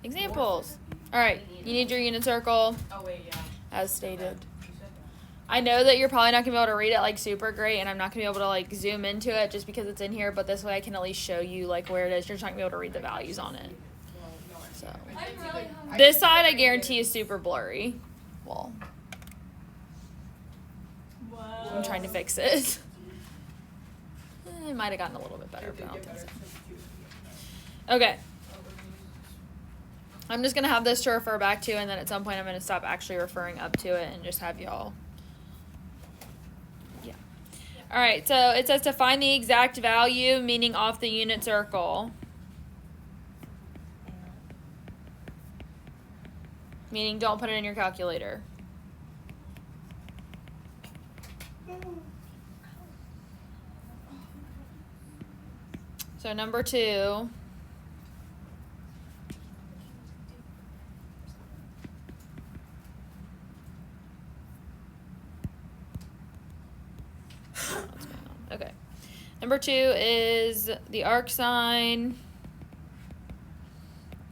Examples. All right, you need your unit circle. Oh, wait, yeah. As stated. I know that you're probably not going to be able to read it, like, super great, and I'm not going to be able to, like, zoom into it just because it's in here, but this way I can at least show you, like, where it is. You're just not going to be able to read the values on it. So, this side, I guarantee, is super blurry. Well, I'm trying to fix it. It might have gotten a little bit better, but I don't think so. Okay. I'm just going to have this to refer back to, and then at some point I'm going to stop actually referring up to it and just have y'all. Yeah. All right, so it says to find the exact value, meaning off the unit circle. Meaning don't put it in your calculator. So number 2. Okay. Number 2 is the arc sine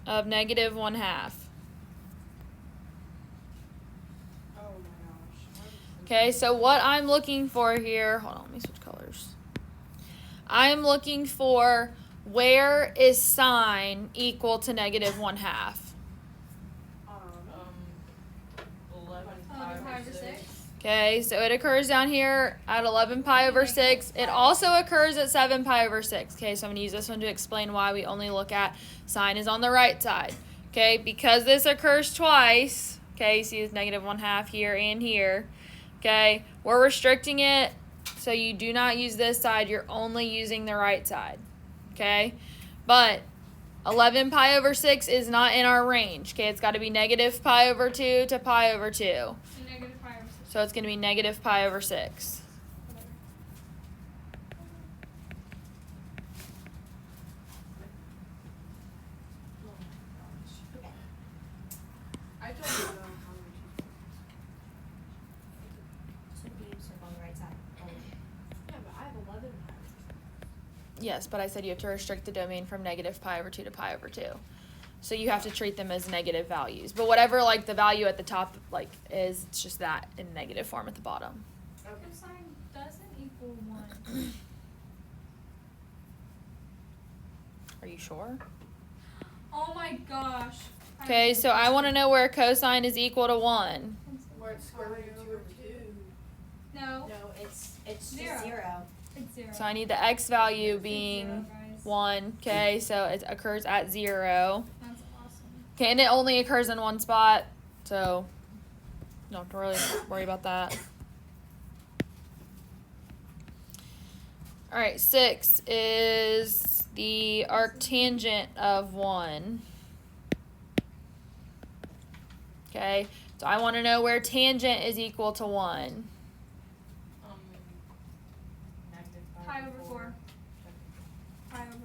of negative 1/2. Oh my gosh. Okay, so what I'm looking for here, hold on, let me switch colors. I'm looking for where is sine equal to negative 1/2. 11 pi over 6. Okay, so it occurs down here at 11 pi over 6. It also occurs at 7 pi over 6. Okay, so I'm going to use this one to explain why we only look at sine is on the right side. Okay, because this occurs twice. Okay, you see it's negative 1/2 here and here. Okay, we're restricting it so you do not use this side. You're only using the right side. Okay, but 11 pi over 6 is not in our range. Okay, it's got to be negative pi over 2 to pi over 2. Negative pi over 6. So it's going to be negative pi over 6. I don't know how much. On the right side. Yeah, but I have 11 pi. Yes, but I said you have to restrict the domain from negative pi over 2 to pi over 2. So you have to treat them as negative values. But whatever, like, the value at the top, like, is, it's just that in negative form at the bottom. Cosine doesn't equal 1. Are you sure? Oh my gosh. Okay, so I want to know where cosine is equal to 1. Where it's square root of 2 over 2. No, No, it's just 0. 0. it's 0. So I need the x value It's being 0, guys. 1. Okay, so it occurs at 0. That's awesome. Okay, and it only occurs in one spot, so don't have to really worry about that. All right, 6 is the arctangent of 1. Okay, so I want to know where tangent is equal to 1. Pi over 4. Pi over 4.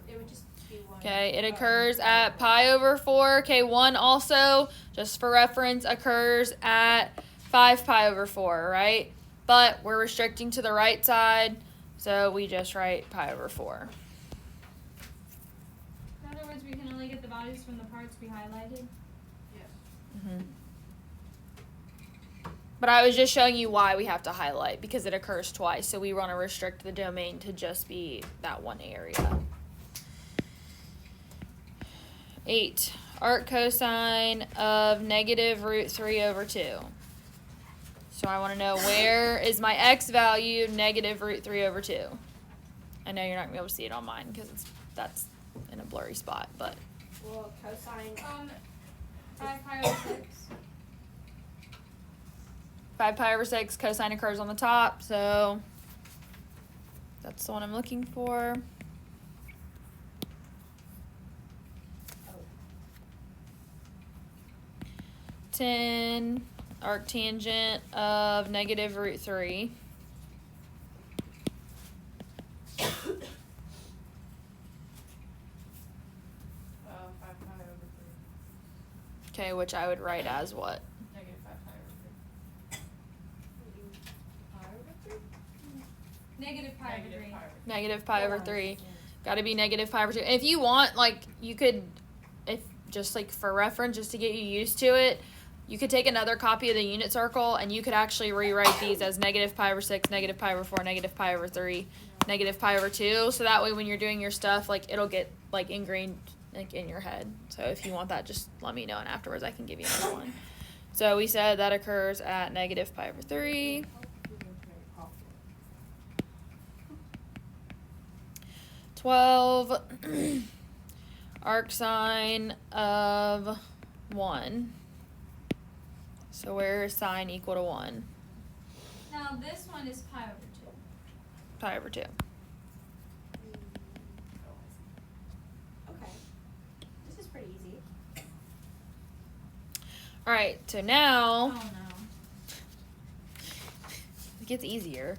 It would just be 1. Okay, it occurs at pi over 4. Okay, 1 also, just for reference, occurs at 5 pi over 4, right? But we're restricting to the right side, so we just write pi over 4. In other words, we can only get the values from the parts we highlighted. Yes. Mm-hmm. But I was just showing you why we have to highlight, because it occurs twice, so we want to restrict the domain to just be that one area. 8. Arc cosine of negative root 3 over 2. So I want to know where is my x value negative root 3 over 2. I know you're not going to be able to see it on mine because that's in a blurry spot, but Well, cosine. 5 pi over 6. 5 pi over 6, cosine occurs on the top, so that's the one I'm looking for. Oh. 10, arctangent of negative root 3. 5 pi over 3. Okay, which I would write as what? Negative 5 pi over 3. Negative pi over 3. Negative pi over 3. Got to be negative pi over 2. If you want, like, you could, if just like for reference, just to get you used to it, you could take another copy of the unit circle and you could actually rewrite these as negative pi over 6, negative pi over 4, negative pi over 3, negative pi over 2. So that way when you're doing your stuff, like, it'll get, like, ingrained, like, in your head. So if you want that, just let me know, and afterwards I can give you another one. So we said that occurs at negative pi over 3. 12, arc sine of 1. So where is sine equal to 1? Now this one is pi over 2. Pi over 2. Okay. This is pretty easy. All right, so now Oh no. it gets easier.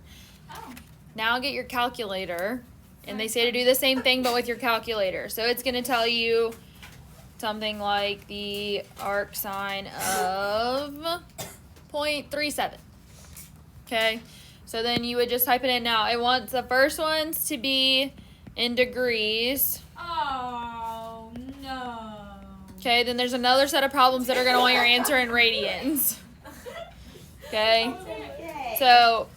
Oh. Now get your calculator, and they say to do the same thing but with your calculator. So it's going to tell you something like the arc sine of 0.37. Okay, so then you would just type it in now. It wants the first ones to be in degrees. Oh no. Okay, then there's another set of problems that are going to want your answer in radians. Okay, Yay. so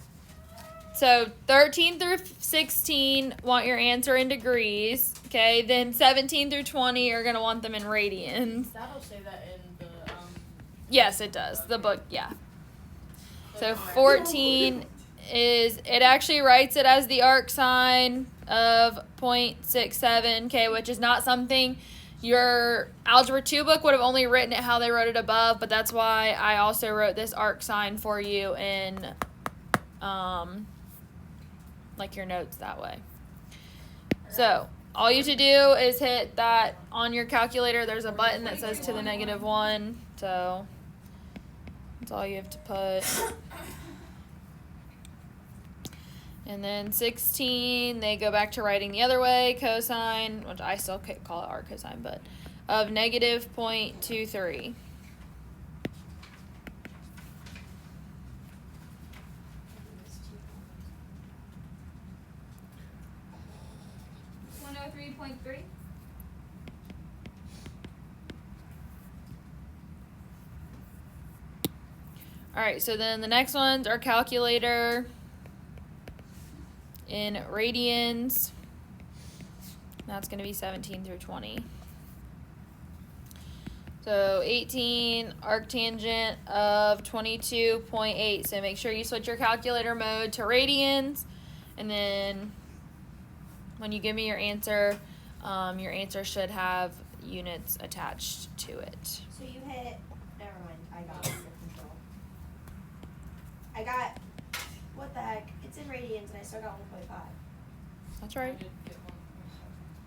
13 through 16 want your answer in degrees. Okay, then 17 through 20 are going to want them in radians. That'll say that in the Yes, it does. The book, yeah. So 14 is, it actually writes it as the arc sine of 0.67, okay, which is not something your Algebra 2 book would have only written it how they wrote it above, but that's why I also wrote this arc sine for you in, like, your notes that way. So all you have to do is hit that on your calculator. There's a button that says to the negative 1, so that's all you have to put. And then 16, they go back to writing the other way, cosine, which I still call it arc cosine, but of negative 0.23. .3. All right, so then the next ones are calculator in radians. That's going to be 17 through 20. So 18, arctangent of 22.8. So make sure you switch your calculator mode to radians. And then when you give me your answer should have units attached to it. So you hit, never mind, I got it under control. I got, what the heck, it's in radians and I still got 1.5. That's right.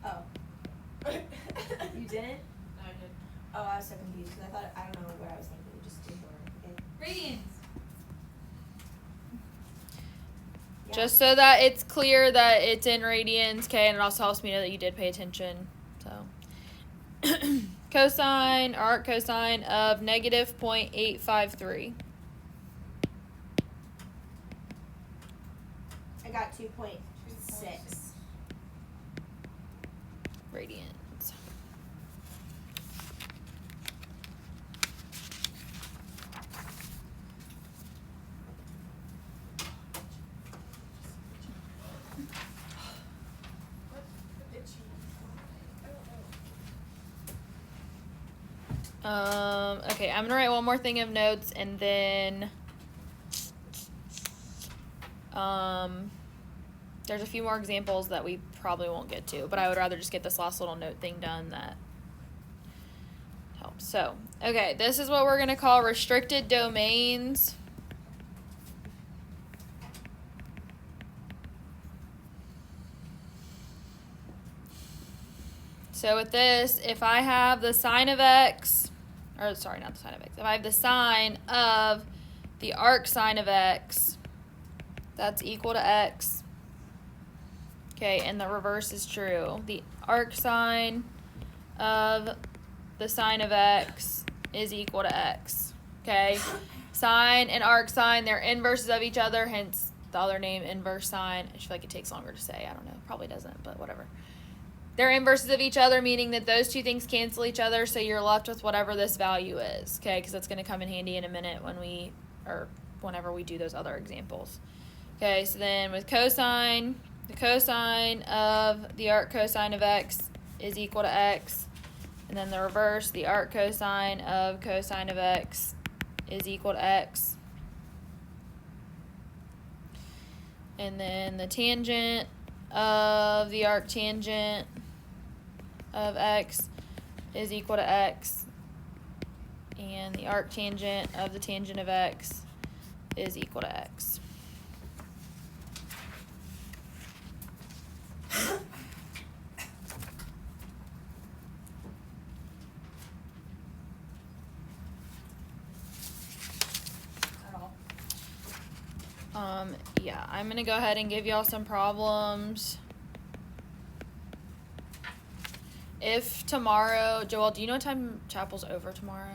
Oh. You didn't? No, I did. Oh, I was so confused because I thought, I don't know what I was thinking, just ignore it, okay? Radians. Yeah. Just so that it's clear that it's in radians, okay, and it also helps me know that you did pay attention. So cosine, arc cosine of negative 0.853. I got 2.6. Radians. Okay, I'm gonna write one more thing of notes, and then there's a few more examples that we probably won't get to, but I would rather just get this last little note thing done that helps. So, okay, this is what we're gonna call restricted domains. So with this, if I have the sine of x, or sorry, not the sine of x, if I have the sine of the arc sine of x, that's equal to x. Okay, and the reverse is true. The arc sine of the sine of x is equal to x. Okay, sine and arc sine, they're inverses of each other, hence the other name inverse sine. I just feel like it takes longer to say. I don't know, probably doesn't, but whatever. They're inverses of each other, meaning that those two things cancel each other, so you're left with whatever this value is, okay? Because that's going to come in handy in a minute whenever we do those other examples. Okay, so then with cosine, the cosine of the arc cosine of x is equal to x, and then the reverse, the arc cosine of cosine of x is equal to x. And then the tangent of the arc tangent of x is equal to x, and the arc tangent of the tangent of x is equal to x. Yeah, I'm gonna go ahead and give y'all some problems. If tomorrow, Joel, do you know what time chapel's over tomorrow?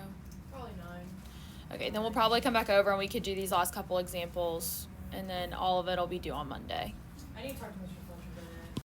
Probably 9. Okay, then we'll probably come back over and we could do these last couple examples, and then all of it will be due on Monday. I need to talk to Mr.